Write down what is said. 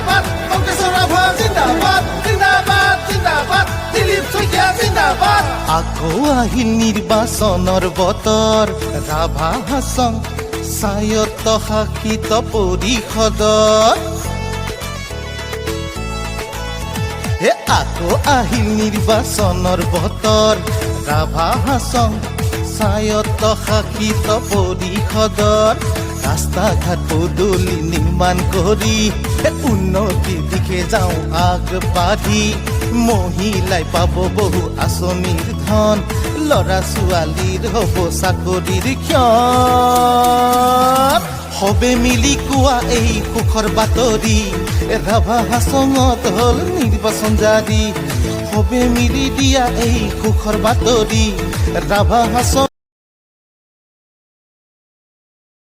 জিন্দাবাদ কংগ্ৰেছৰ ৰাভা জিন্দাবাদ জিন্দাবাদ জিন্দাবাদ দিলীপ শইকীয়া জিন্দাবাদ আকৌ আহিল নিৰ্বাচনৰ বতৰ ৰাভা হাছং স্বায়ত্ত শাসিত পৰিষদত আকৌ আহিল নিৰ্বাচনৰ বতৰ ৰাভা হাছং স্বায়ত্ত শাসিত পৰিষদত ৰাস্তা ঘাট পদূলি নিৰ্মাণ কৰি উন্নতিৰ দিশে যাওঁ আগবাঢ়ি মহিলাই পাব বহু আঁচনিৰ ধন ল'ৰা ছোৱালীৰ হ'ব চাকৰিৰ ক্ষণ সবে মিলি কোৱা এই সুখৰ বাতৰি ৰাভা হাছঙত হ'ল নিৰ্বাচন জাৰি সবে মিলি দিয়া এই সুখৰ বাতৰি ৰাভা হাছং